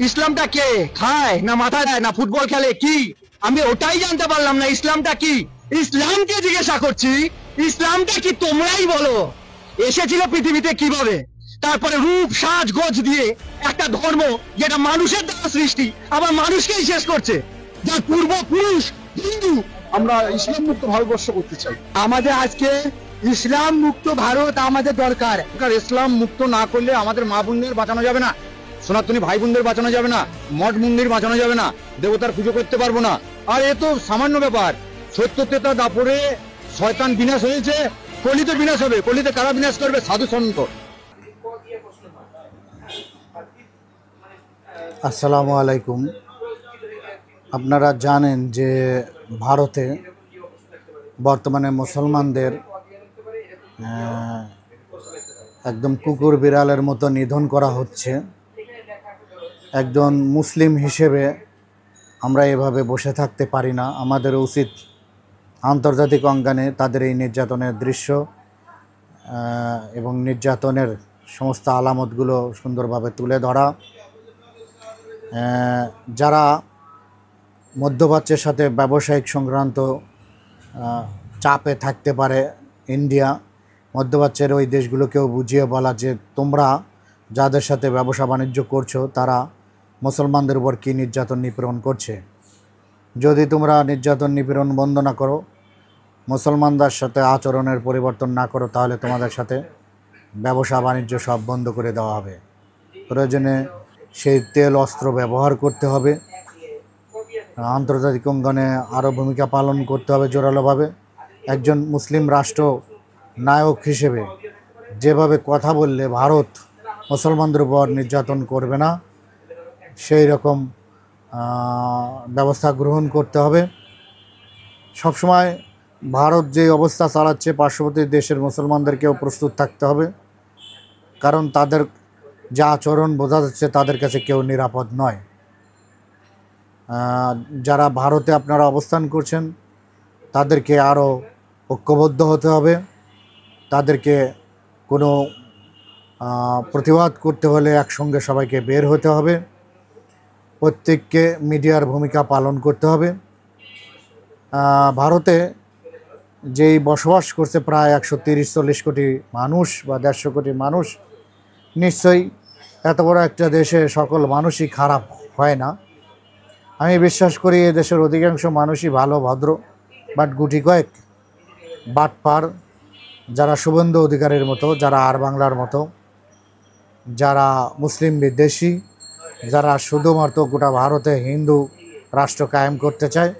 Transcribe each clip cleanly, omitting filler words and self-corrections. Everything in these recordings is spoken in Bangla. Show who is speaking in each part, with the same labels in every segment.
Speaker 1: ইসলামটা কে খায় না মাথায় দেয় না ফুটবল খেলে কি? আমি ওটাই জানতে পারলাম না ইসলামটা কি। ইসলামকে জিজ্ঞাসা করছি, ইসলামটা কি তোমরাই বলো। এসেছিল পৃথিবীতে কিভাবে, তারপরে রূপ সাজ গোজ দিয়ে একটা ধর্ম যেটা মানুষের দ্বারা সৃষ্টি আবার মানুষকেই শেষ করছে, যার পূর্বপুরুষ হিন্দু।
Speaker 2: আমরা ইসলাম মুক্ত ভারতবর্ষ করতে চাই।
Speaker 1: আমাদের আজকে ইসলাম মুক্ত ভারত আমাদের দরকার।
Speaker 2: ইসলাম মুক্ত না করলে আমাদের মা বোনদের বাঁচানো যাবে না, সনাতনী ভাই বোনদের বাঁচানো যাবে না, মঠ মন্দির বাঁচানো যাবে না, দেবতার পুজো করতে পারবো না। আর এ তো সামান্য ব্যাপার। সত্য তেতা দাপরে শয়তান বিনাশ হয়েছে, কলিতে বিনাশ হবে। কলিতে কারা বিনাশ করবে? সাধু সন্ত।
Speaker 3: আসসালামু আলাইকুম। আপনারা জানেন যে ভারতে বর্তমানে মুসলমানদের একদম কুকুর বিড়ালের মতো নিধন করা হচ্ছে। একজন মুসলিম হিসেবে আমরা এভাবে বসে থাকতে পারি না। আমাদের উচিত আন্তর্জাতিক অঙ্গনে তাদের এই নির্যাতনের দৃশ্য এবং নির্যাতনের সমস্ত আলামতগুলো সুন্দরভাবে তুলে ধরা। যারা মধ্যপ্রাচ্যের সাথে ব্যবসায়িক সংক্রান্ত চাপে থাকতে পারে, ইন্ডিয়া মধ্যপ্রাচ্যের ওই দেশগুলোকেও বুঝিয়ে বলা যে তোমরা যাদের সাথে ব্যবসা বাণিজ্য করছো তারা মুসলমানদের উপর কী নির্যাতন নিপীড়ন করছে। যদি তোমরা নির্যাতন নিপীড়ন বন্ধ না করো, মুসলমানদের সাথে আচরণের পরিবর্তন না করো, তাহলে তোমাদের সাথে ব্যবসা বাণিজ্য সব বন্ধ করে দেওয়া হবে। প্রয়োজনে সেই তেল অস্ত্র ব্যবহার করতে হবে। আন্তর্জাতিক অঙ্গনে আরও ভূমিকা পালন করতে হবে জোরালোভাবে। একজন মুসলিম রাষ্ট্র নায়ক হিসেবে যেভাবে কথা বললে ভারত মুসলমানদের উপর নির্যাতন করবে না, সেই রকম ব্যবস্থা গ্রহণ করতে হবে। সবসময় ভারত যে অবস্থা চালাচ্ছে, পার্শ্ববর্তী দেশের মুসলমানদেরকেও প্রস্তুত থাকতে হবে, কারণ তাদের যা আচরণ বোঝা যাচ্ছে তাদের কাছে কেউ নিরাপদ নয়। যারা ভারতে আপনারা অবস্থান করছেন তাদেরকে আরও ঐক্যবদ্ধ হতে হবে। তাদেরকে কোনো প্রতিবাদ করতে হলে একসঙ্গে সবাইকে বের হতে হবে। প্রত্যেককে মিডিয়ার ভূমিকা পালন করতে হবে। ভারতে যেই বসবাস করছে প্রায় 130-140 কোটি মানুষ বা 150 কোটি মানুষ, নিশ্চয়ই এত বড় একটা দেশে সকল মানুষই খারাপ হয় না। আমি বিশ্বাস করি এ দেশের অধিকাংশ মানুষই ভালো ভদ্র, বাট গুটি কয়েক বাটপার, যারা শুভেন্দু অধিকারীর মতো, যারা আর বাংলার মতো, যারা মুসলিম বিদ্বেষী, যারা শুধুমাত্র গোটা ভারতে হিন্দু রাষ্ট্র কায়েম করতে চায়,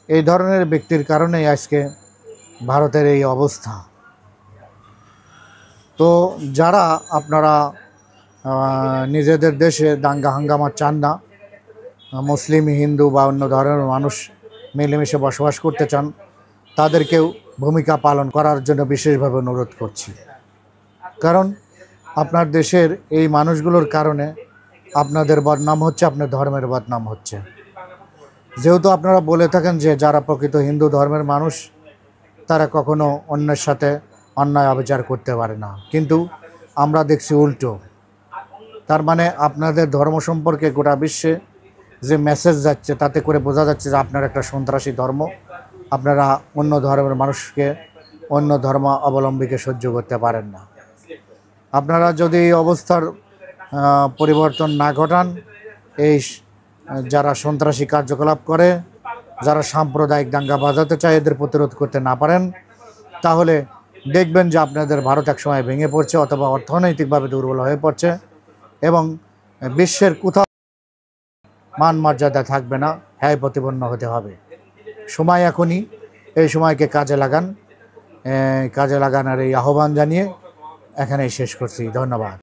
Speaker 3: এই ধরনের ব্যক্তির কারণেই আজকে ভারতের এই অবস্থা। তো যারা আপনারা নিজেদের দেশে দাঙ্গা হাঙ্গামা চান না, মুসলিম হিন্দু বা অন্য ধরনের মানুষ মিলেমিশে বসবাস করতে চান, তাদেরকেও ভূমিকা পালন করার জন্য বিশেষভাবে অনুরোধ করছি। কারণ আপনার দেশের এই মানুষগুলোর কারণে আপনাদের বদনাম হচ্ছে, আপনার ধর্মের বদনাম হচ্ছে। যেহেতু আপনারা বলে থাকেন যে যারা প্রকৃত হিন্দু ধর্মের মানুষ তারা কখনো অন্যের সাথে অন্যায় অবিচার করতে পারে না, কিন্তু আমরা দেখছি উল্টো। তার মানে আপনাদের ধর্ম সম্পর্কে গোটা বিশ্বে যে মেসেজ যাচ্ছে তাতে করে বোঝা যাচ্ছে যে আপনার একটা সন্ত্রাসী ধর্ম। আপনারা অন্য ধর্মের মানুষকে, অন্য ধর্ম অবলম্বীকে সহ্য করতে পারেন না। আপনারা যদি এই অবস্থার পরিবর্তন না ঘটান, এই যারা সন্ত্রাসী কার্যকলাপ করে, যারা সাম্প্রদায়িক দাঙ্গা বাজাতে চায়, এদের প্রতিরোধ করতে না পারেন, তাহলে দেখবেন যে আপনাদের ভারত একসময় ভেঙে পড়ছে অথবা অর্থনৈতিকভাবে দুর্বল হয়ে পড়ছে এবং বিশ্বের কোথাও মান মর্যাদা থাকবে না, হ্যায় প্রতিপন্ন হতে হবে। সময় এখনই, এই সময়কে কাজে লাগান। কাজে লাগানোর এই আহ্বান জানিয়ে এখানেই শেষ করছি। ধন্যবাদ।